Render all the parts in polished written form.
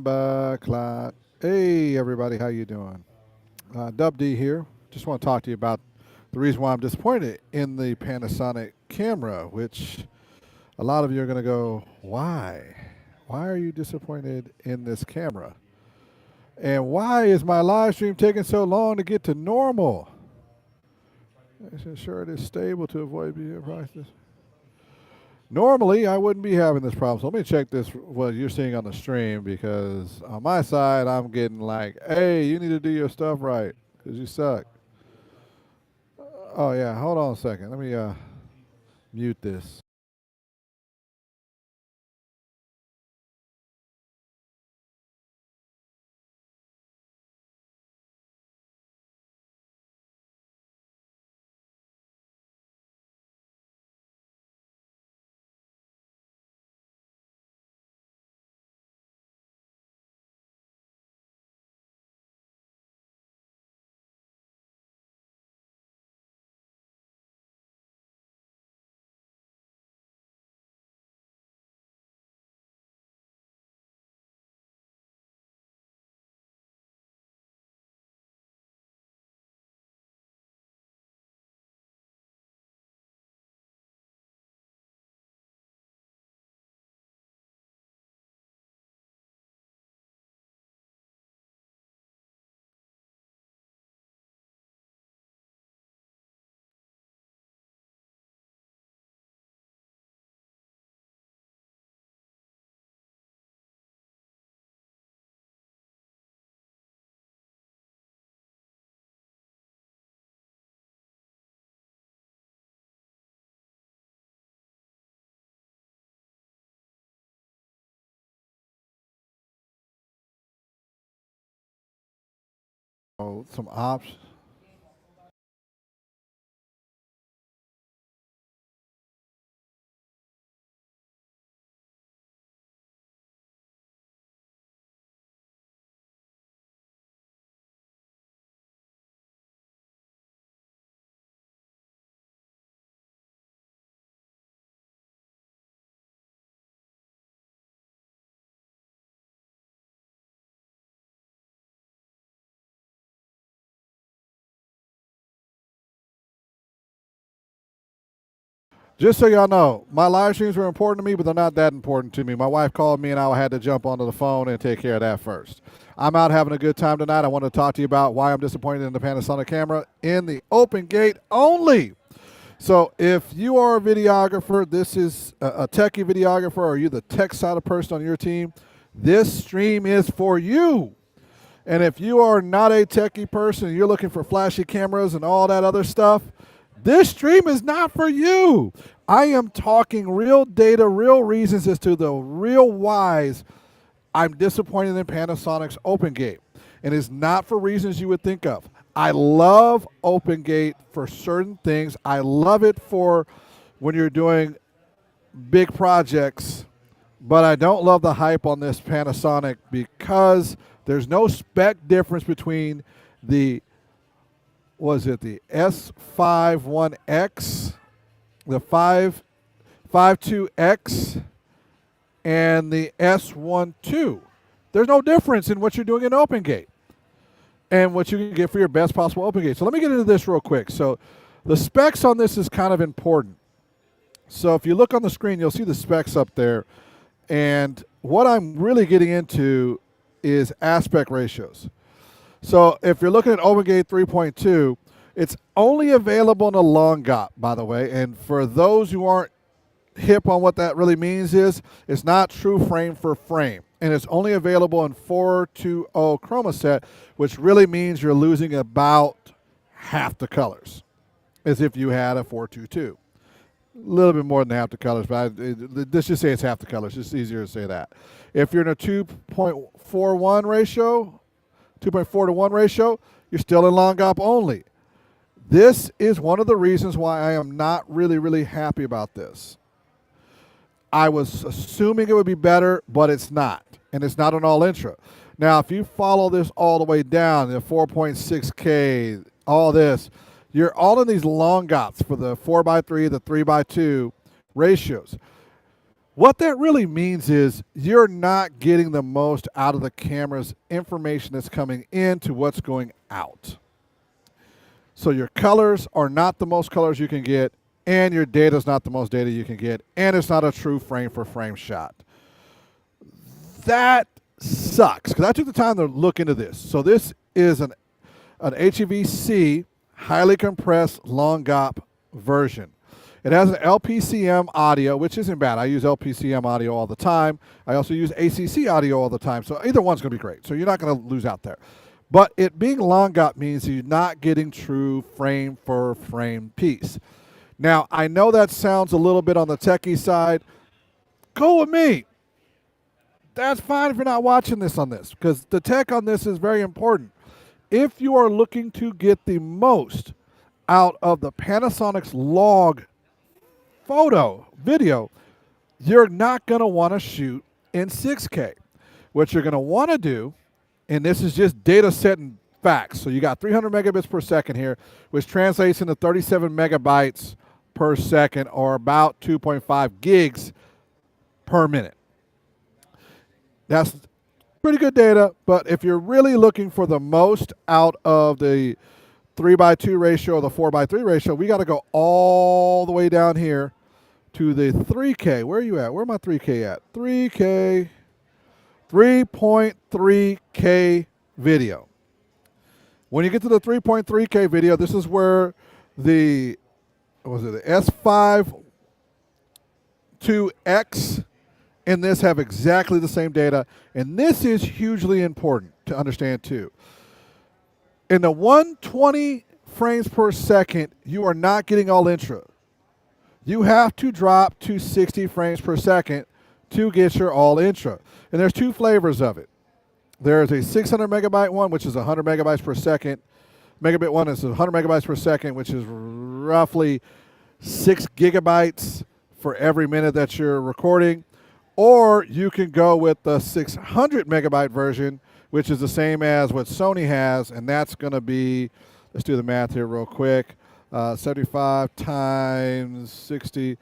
Bomba clot. Hey everybody, how you doing? Dub D here. Just want to talk to you about the reason why I'm disappointed in the Panasonic camera, which a lot of you are going to go, why? Why are you disappointed in this camera? And why is my live stream taking so long to get to normal? Let's ensure it is stable to avoid being prices. Normally, I wouldn't be having this problem. So let me check this, what you're seeing on the stream, because on my side, I'm getting like, hey, you need to do your stuff right, because you suck. Oh, yeah, hold on a second. Let me mute this. Oh, some options. Just so y'all know, my live streams were important to me, but they're not that important to me. My wife called me, and I had to jump onto the phone and take care of that first. I'm out having a good time tonight. I want to talk to you about why I'm disappointed in the Panasonic camera in the open gate only. So if you are a videographer, this is a techie videographer, or you're the tech side of person on your team, this stream is for you. And if you are not a techie person and you're looking for flashy cameras and all that other stuff, this stream is not for you. I am talking real data, real reasons as to the real whys I'm disappointed in Panasonic's OpenGate. And it's not for reasons you would think of. I love OpenGate for certain things. I love it for when you're doing big projects, but I don't love the hype on this Panasonic because there's no spec difference between the, was it the S51X, the 552X, and the S1ii. There's no difference in what you're doing in OpenGate and what you can get for your best possible OpenGate. So let me get into this real quick. So the specs on this is kind of important. So if you look on the screen, you'll see the specs up there. And what I'm really getting into is aspect ratios. So if you're looking at OpenGate 3.2, it's only available in a long GOP, by the way. And for those who aren't hip on what that really means, is it's not true frame for frame. And it's only available in 420 chroma set, which really means you're losing about half the colors as if you had a 422. A little bit more than half the colors, but let's just say it's half the colors. It's easier to say that. If you're in a 2.41 ratio, 2.4 to 1 ratio, you're still in long GOP only. This is one of the reasons why I am not really happy about this. I was assuming it would be better, but it's not. And it's not an all intra. Now, if you follow this all the way down, the 4.6K, all this, you're all in these long GOPs for the 4x3, the 3x2 ratios. What that really means is you're not getting the most out of the camera's information that's coming in to what's going out. So your colors are not the most colors you can get, and your data is not the most data you can get, and it's not a true frame for frame shot. That sucks, because I took the time to look into this. So this is an HEVC highly compressed long GOP version. It has an LPCM audio, which isn't bad. I use LPCM audio all the time. I also use ACC audio all the time. So either one's going to be great. So you're not going to lose out there. But it being long GOP means you're not getting true frame for frame piece. Now, I know that sounds a little bit on the techie side. Go with me. That's fine if you're not watching this on this, because the tech on this is very important. If you are looking to get the most out of the Panasonic's log video, you're not going to want to shoot in 6K. What you're going to want to do, and this is just data set and facts, so you got 300 megabits per second here, which translates into 37 megabytes per second, or about 2.5 gigs per minute. That's pretty good data, but if you're really looking for the most out of the 3:2 ratio or the 4:3 ratio, we got to go all the way down here to the 3K. Where are you at? Where am I 3K at? 3K, 3.3K video. When you get to the 3.3K video, this is where the S5 2X and this have exactly the same data, and this is hugely important to understand too. In the 120 frames per second, you are not getting all intra. You have to drop to 60 frames per second to get your all intra. And there's two flavors of it. There's a 600 megabyte one, which is 100 megabytes per second. Megabit one is 100 megabytes per second, which is roughly 6 gigabytes for every minute that you're recording. Or you can go with the 600 megabyte version, which is the same as what Sony has, and that's going to be, let's do the math here real quick, 75 times 60,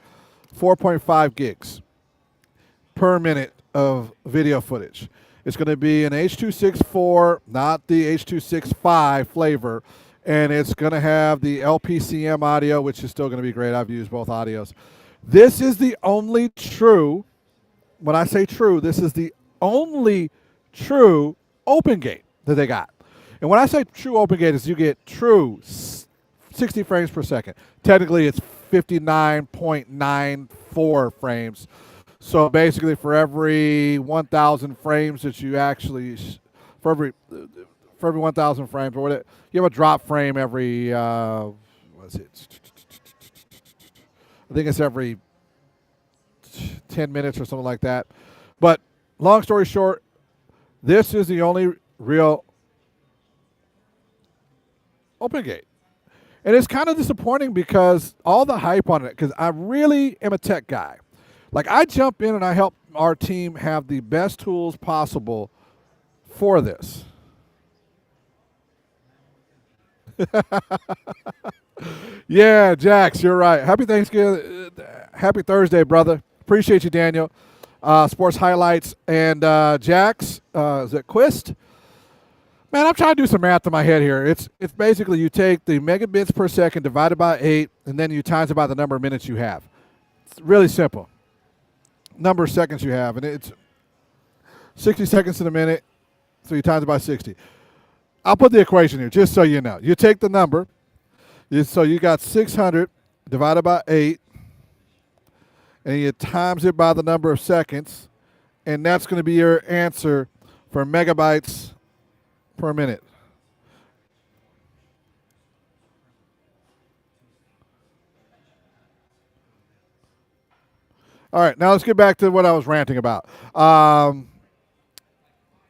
4.5 gigs per minute of video footage. It's going to be an H.264, not the H.265 flavor, and it's going to have the LPCM audio, which is still going to be great. I've used both audios. This is the only true, when I say true, this is the only true open gate that they got. And when I say true open gate is you get true 60 frames per second. Technically, it's 59.94 frames. So basically, for every 1,000 frames that you actually, for every 1,000 frames or whatever, you have a drop frame every, what is it? I think it's every 10 minutes or something like that. But long story short, this is the only real open gate. And it's kind of disappointing because all the hype on it, because I really am a tech guy. Like, I jump in and I help our team have the best tools possible for this. Yeah, Jax, you're right. Happy Thanksgiving. Happy Thursday, brother. Appreciate you, Daniel. Sports highlights. And Jax, is it Quist? Man, I'm trying to do some math in my head here. It's basically you take the megabits per second divided by 8, and then you times it by the number of minutes you have. It's really simple. Number of seconds you have, and it's 60 seconds in a minute, so you times it by 60. I'll put the equation here just so you know. You take the number, so you got 600 divided by 8, and you times it by the number of seconds, and that's going to be your answer for megabytes per minute. All right, now let's get back to what I was ranting about. I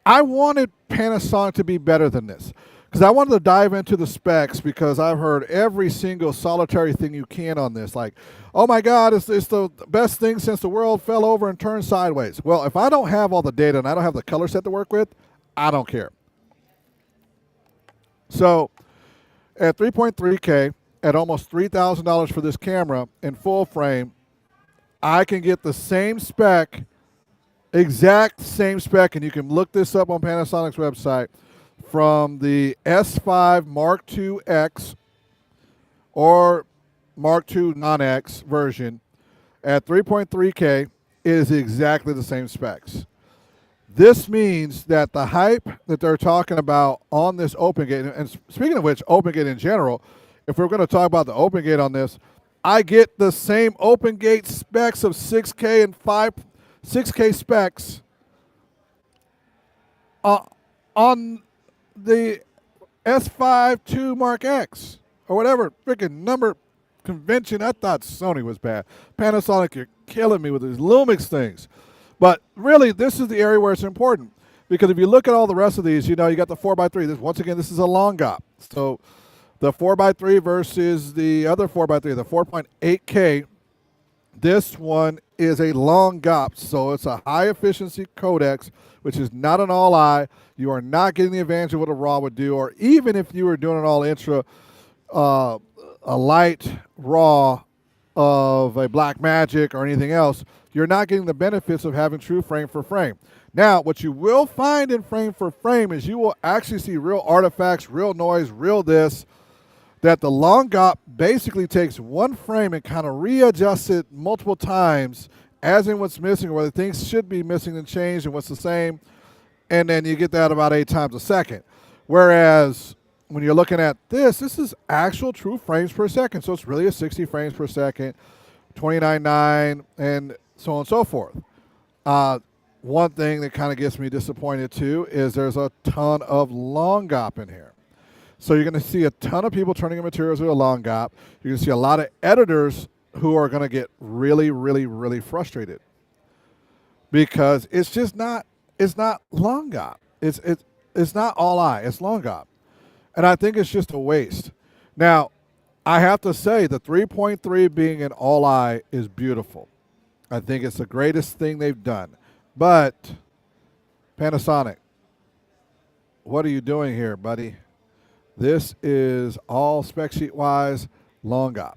wanted Panasonic to be better than this because I wanted to dive into the specs because I've heard every single solitary thing you can on this. Like, oh my God, it's the best thing since the world fell over and turned sideways. Well, if I don't have all the data and I don't have the color set to work with, I don't care. So at 3.3K, at almost $3,000 for this camera in full frame, I can get the same spec, exact same spec, and you can look this up on Panasonic's website, from the S5 Mark II X or Mark II non-X version at 3.3K. It is exactly the same specs. This means that the hype that they're talking about on this OpenGate, and speaking of which, OpenGate in general, if we're going to talk about the OpenGate on this, I get the same OpenGate specs of 6K and 6K specs on the S5 II Mark X or whatever freaking number convention. I thought Sony was bad. Panasonic, you're killing me with these Lumix things. But really, this is the area where it's important, because if you look at all the rest of these, you got the 4x3. Once again, this is a long GOP. So the 4x3 versus the other 4x3, the 4.8K, this one is a long GOP. So it's a high efficiency codecs, which is not an all-I. You are not getting the advantage of what a RAW would do, or even if you were doing an all-intra, a light RAW of a Blackmagic or anything else, you're not getting the benefits of having true frame for frame. Now, what you will find in frame for frame is you will actually see real artifacts, real noise, real this, that the long GOP basically takes one frame and kind of readjusts it multiple times, as in what's missing, or whether things should be missing and changed and what's the same, and then you get that about 8 times a second. Whereas when you're looking at this is actual true frames per second. So it's really a 60 frames per second, 29.9, and so on and so forth. One thing that kind of gets me disappointed too is there's a ton of long GOP in here. So you're going to see a ton of people turning in materials with a long GOP. You're going to see a lot of editors who are going to get really, really, really frustrated, because it's just not, it's not long GOP. It's not all I, it's long GOP. And I think it's just a waste. Now, I have to say the 3.3 being an all-I is beautiful. I think it's the greatest thing they've done. But Panasonic, what are you doing here, buddy? This is all spec sheet-wise long GOP.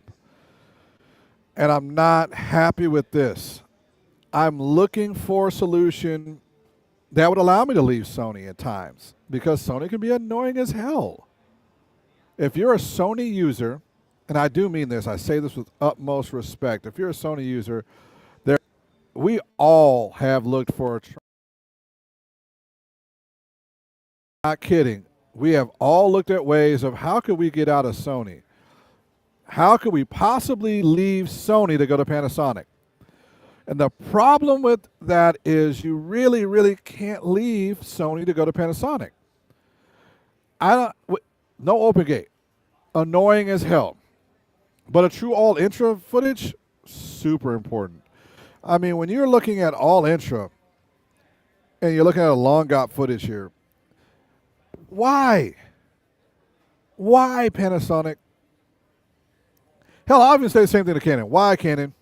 And I'm not happy with this. I'm looking for a solution that would allow me to leave Sony at times, because Sony can be annoying as hell. If you're a Sony user, and I do mean this, I say this with utmost respect. If you're a Sony user, we all have looked for a not kidding. We have all looked at ways of how could we get out of Sony? How could we possibly leave Sony to go to Panasonic? And the problem with that is you really, really can't leave Sony to go to Panasonic. No OpenGate. Annoying as hell. But a true all intra footage, super important. I mean, when you're looking at all intra and you're looking at a long GOP footage here, why? Why Panasonic? Hell, I even say the same thing to Canon. Why Canon?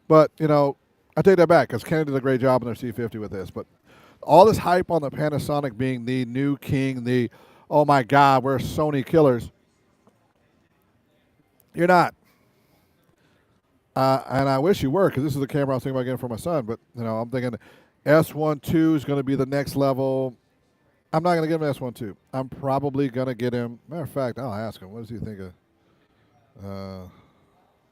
But, I take that back, because Canon did a great job on their C50 with this. But all this hype on the Panasonic being the new king, oh my God, we're Sony killers. You're not. And I wish you were, because this is the camera I was thinking about getting for my son. But, I'm thinking S1ii is going to be the next level. I'm not going to get him an S1ii. I'm probably going to get him. Matter of fact, I'll ask him. What does he think of? All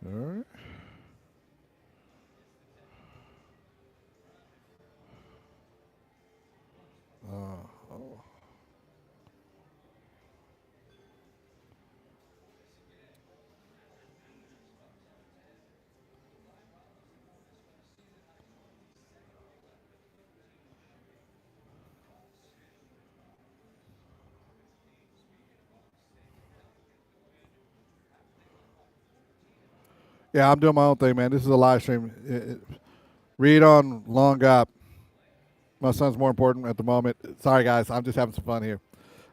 right. Oh. Yeah, I'm doing my own thing, man. This is a live stream. Read on long GOP. My son's more important at the moment. Sorry, guys. I'm just having some fun here.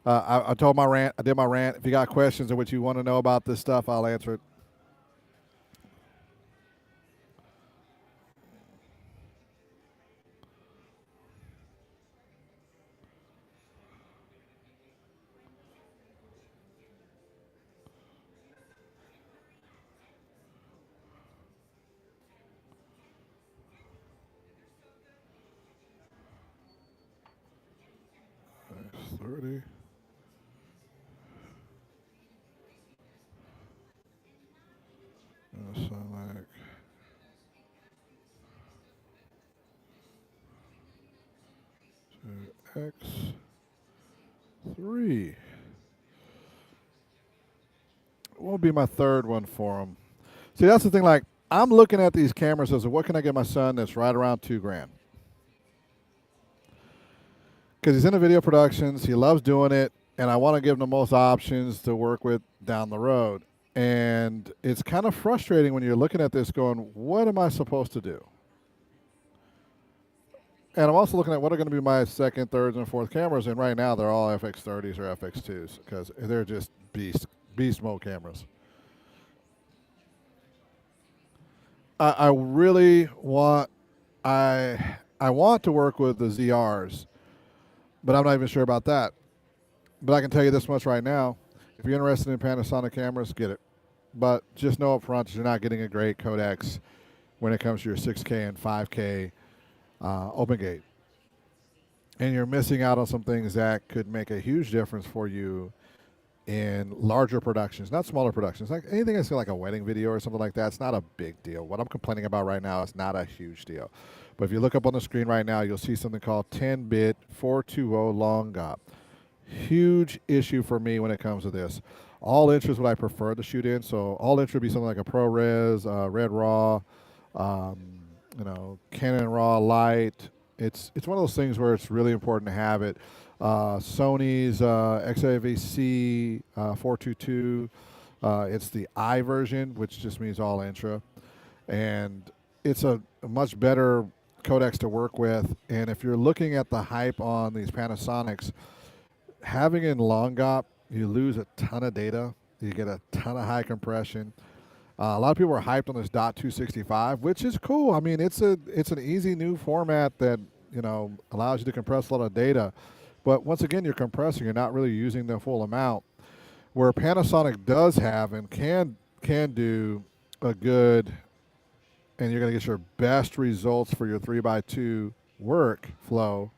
I told my rant. I did my rant. If you got questions or what you want to know about this stuff, I'll answer it. X30. Select X3. What will be my third one for him? See, that's the thing. Like, I'm looking at these cameras as what can I get my son that's right around $2,000? Because he's into video productions, he loves doing it, and I want to give him the most options to work with down the road. And it's kind of frustrating when you're looking at this going, what am I supposed to do? And I'm also looking at what are going to be my second, third, and fourth cameras. And right now, they're all FX30s or FX2s because they're just beast mode cameras. I really want I want to work with the ZRs, but I'm not even sure about that. But I can tell you this much right now: if you're interested in Panasonic cameras, get it. But just know up front you're not getting a great codecs when it comes to your 6K and 5K open gate. And you're missing out on some things that could make a huge difference for you in larger productions, not smaller productions. Like anything that's like a wedding video or something like that, it's not a big deal. What I'm complaining about right now is not a huge deal. But if you look up on the screen right now, you'll see something called 10-bit 420 long GOP. Huge issue for me when it comes to this. All intra is what I prefer to shoot in. So all intra would be something like a ProRes, Red Raw, Canon Raw Light. It's one of those things where it's really important to have it. Sony's A.P.C 422. It's the I version, which just means all intra, and it's a much better codecs to work with. And if you're looking at the hype on these Panasonics, having it in long GOP, you lose a ton of data. You get a ton of high compression. A lot of people are hyped on this .265, which is cool. I mean, it's an easy new format that allows you to compress a lot of data. But once again, you're compressing. You're not really using the full amount. Where Panasonic does have and can do a good, and you're going to get your best results for your 3x2 workflow,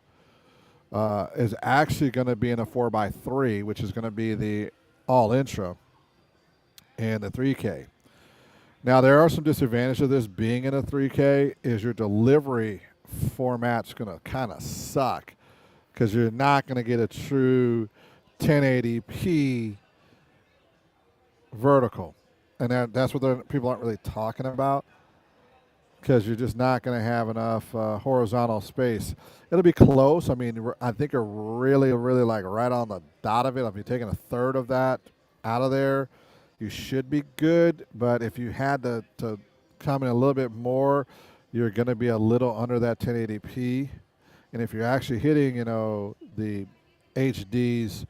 is actually going to be in a 4x3, which is going to be the all intra and the 3K. Now, there are some disadvantages of this being in a 3K is your delivery format's going to kind of suck because you're not going to get a true 1080p vertical. And that's what people aren't really talking about because you're just not going to have enough horizontal space. It'll be close. I mean, I think you're really, really like right on the dot of it. If you're taking a third of that out of there, you should be good. But if you had to come in a little bit more, you're going to be a little under that 1080p. And if you're actually hitting, the HD's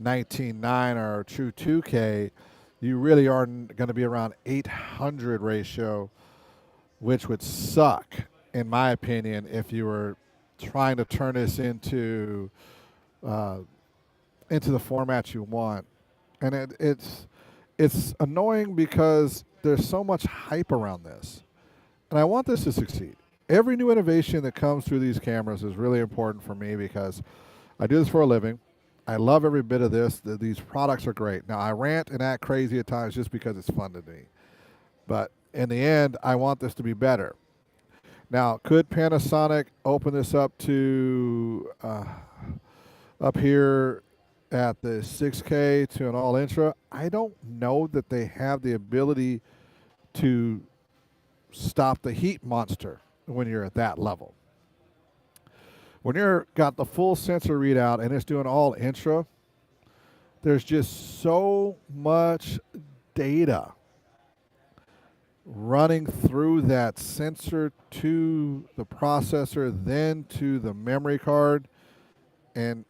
19.9 or true 2K, you really are going to be around 800 ratio, which would suck, in my opinion, if you were trying to turn this into the format you want. And it's annoying because there's so much hype around this. And I want this to succeed. Every new innovation that comes through these cameras is really important for me because I do this for a living. I love every bit of this. These products are great. Now, I rant and act crazy at times just because it's fun to me. But in the end, I want this to be better. Now, could Panasonic open this up to up here at the 6K to an all intra? I don't know that they have the ability to stop the heat monster when you're at that level. When you're got the full sensor readout and it's doing all intra, there's just so much data running through that sensor to the processor, then to the memory card. And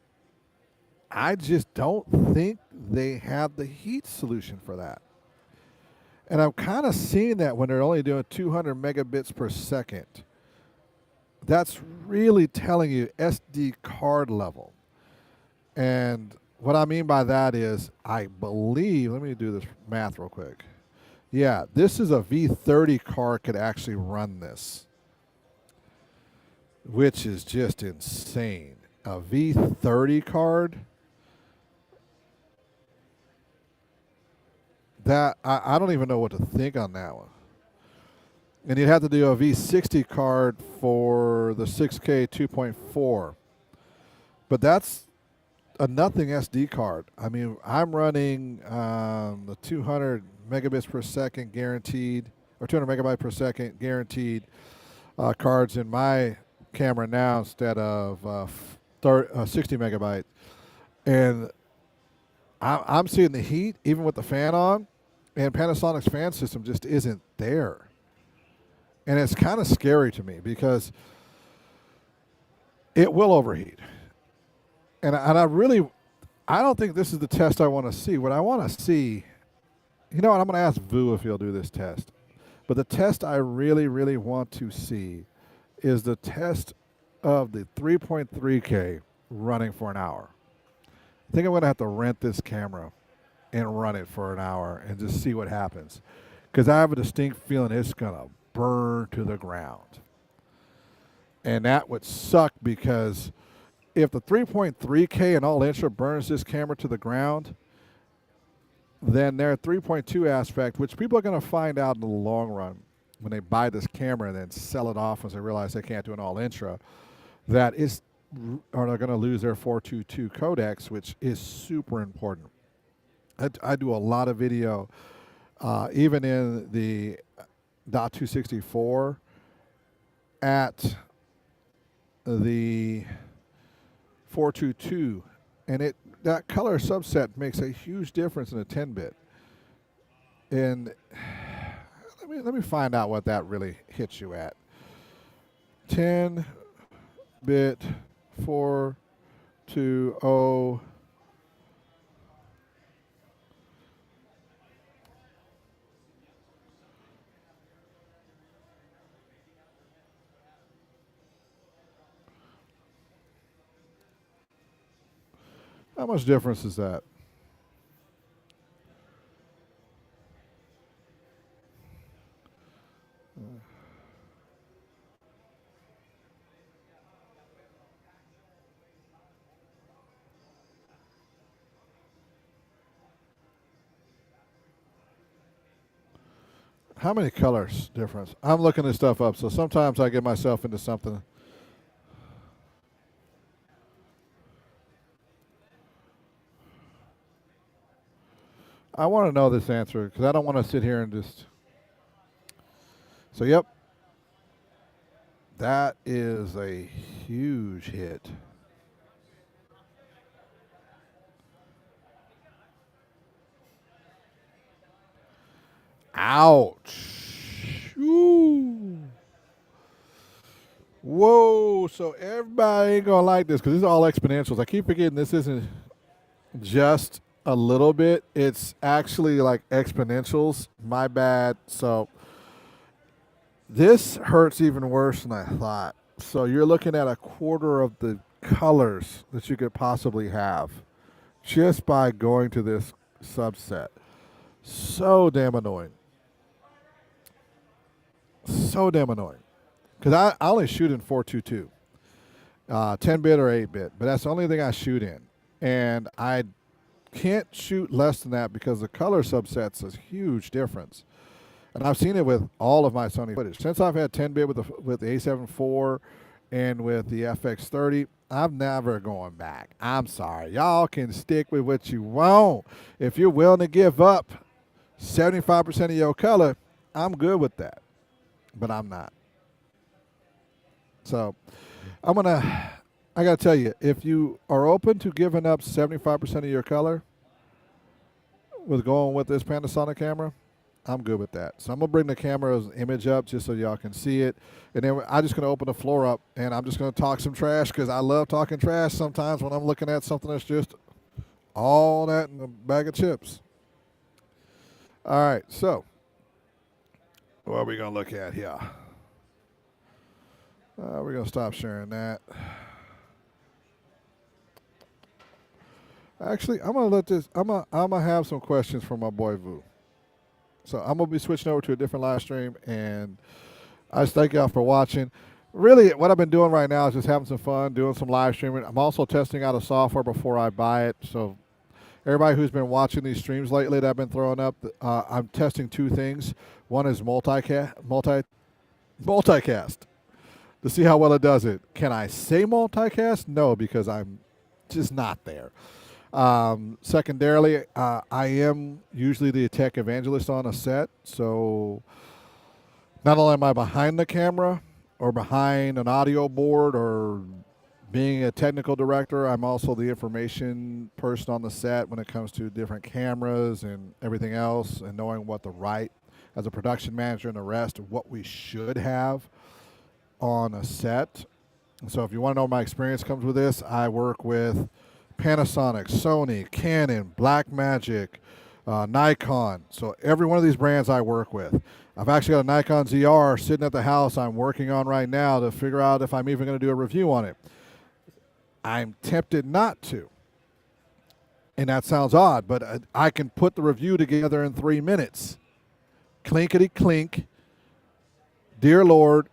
I just don't think they have the heat solution for that. And I'm kind of seeing that when they're only doing 200 megabits per second. That's really telling you SD card level. And what I mean by that is, I believe, let me do this math real quick. Yeah, this is a V30 card could actually run this, which is just insane. A V30 card, that I don't even know what to think on that one. And you'd have to do a V60 card for the 6K 2.4. But that's a nothing SD card. I mean, I'm running the 200 megabits per second guaranteed, or 200 megabyte per second guaranteed cards in my camera now instead of 60 megabytes. And I'm seeing the heat, even with the fan on, and Panasonic's fan system just isn't there. And it's kind of scary to me because it will overheat. And I don't think this is the test I want to see. What I want to see, you know what, I'm going to ask Vu if he'll do this test. But the test I really, really want to see is the test of the 3.3K running for an hour. I think I'm going to have to rent this camera and run it for an hour and just see what happens. Because I have a distinct feeling it's going to burn to the ground. And that would suck because if the 3.3K and all intra burns this camera to the ground, then their 3.2 aspect, which people are going to find out in the long run when they buy this camera and then sell it off once they realize they can't do an all intra, that is, or they're going to lose their 422 codecs, which is super important. I do a lot of video, even in the .264 at the 422, and that color subset makes a huge difference in a 10-bit. And let me find out what that really hits you at. 10-bit 420. How much difference is that? How many colors difference? I'm looking this stuff up, so sometimes I get myself into something. I want to know this answer because I don't want to sit here and just. So, yep. That is a huge hit. Ouch. Ooh. Whoa. So everybody ain't going to like this because this is all exponentials. I keep forgetting this isn't just a little bit. It's actually like exponentials. My bad. So this hurts even worse than I thought. So you're looking at a quarter of the colors that you could possibly have just by going to this subset. So damn annoying. So damn annoying. Because I only shoot in 422. 10-bit or 8-bit. But that's the only thing I shoot in. And I can't shoot less than that because the color subsets is a huge difference. And I've seen it with all of my Sony footage. Since I've had 10-bit with the A7 IV and with the FX30, I'm never going back. I'm sorry. Y'all can stick with what you want. If you're willing to give up 75% of your color, I'm good with that. But I'm not. So I got to tell you, if you are open to giving up 75% of your color with going with this Panasonic camera, I'm good with that. So I'm going to bring the camera's image up just so y'all can see it. And then I'm just going to open the floor up, and I'm just going to talk some trash because I love talking trash sometimes when I'm looking at something that's just All that in a bag of chips. All right, so what are we going to look at here? We're going to stop sharing that. Actually, I'm going to let this, I'm gonna have some questions from my boy Vu. So I'm going to be switching over to a different live stream, and I just thank y'all for watching. Really, what I've been doing right now is just having some fun, doing some live streaming. I'm also testing out a software before I buy it. So everybody who's been watching these streams lately that I've been throwing up, I'm testing two things. One is multicast to see how well it does it. Can I say multicast? No, because I'm just not there. Secondarily, I am usually the tech evangelist on a set, so not only am I behind the camera or behind an audio board or being a technical director, I'm also the information person on the set when it comes to different cameras and everything else, and knowing what the right, as a production manager and the rest, of what we should have on a set. So if you want to know my experience comes with this, I work with Panasonic, Sony, Canon, Blackmagic, Nikon. So every one of these brands I work with. I've actually got a Nikon ZR sitting at the house I'm working on right now to figure out if I'm even going to do a review on it. I'm tempted not to. And that sounds odd, but I can put the review together in 3 minutes. Clinkety clink. Dear Lord,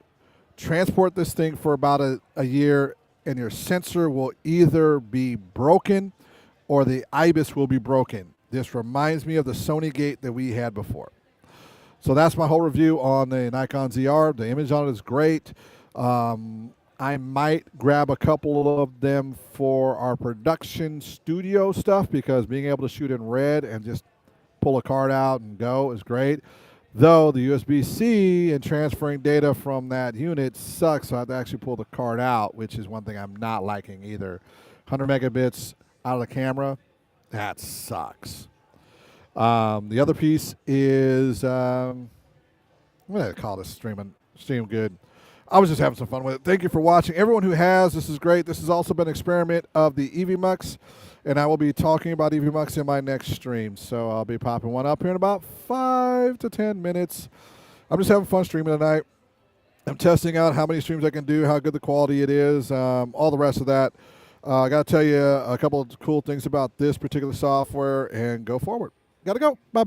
transport this thing for about a year, and your sensor will either be broken or the IBIS will be broken. This reminds me of the Sony gate that we had before. So that's my whole review on the Nikon ZR. The image on it is great. I might grab a couple of them for our production studio stuff, because being able to shoot in red and just pull a card out and go is great. Though the USB-C and transferring data from that unit sucks, so I have to actually pull the card out, which is one thing I'm not liking either. 100 megabits out of the camera, that sucks. The other piece is, I'm going to call this stream good. I was just having some fun with it. Thank you for watching. Everyone who has, this is great. This has also been an experiment of the EVMux, and I will be talking about EVMux in my next stream. So I'll be popping one up here in about 5 to 10 minutes. I'm just having fun streaming tonight. I'm testing out how many streams I can do, how good the quality it is, all the rest of that. I got to tell you a couple of cool things about this particular software, and go forward. Got to go. Bye-bye.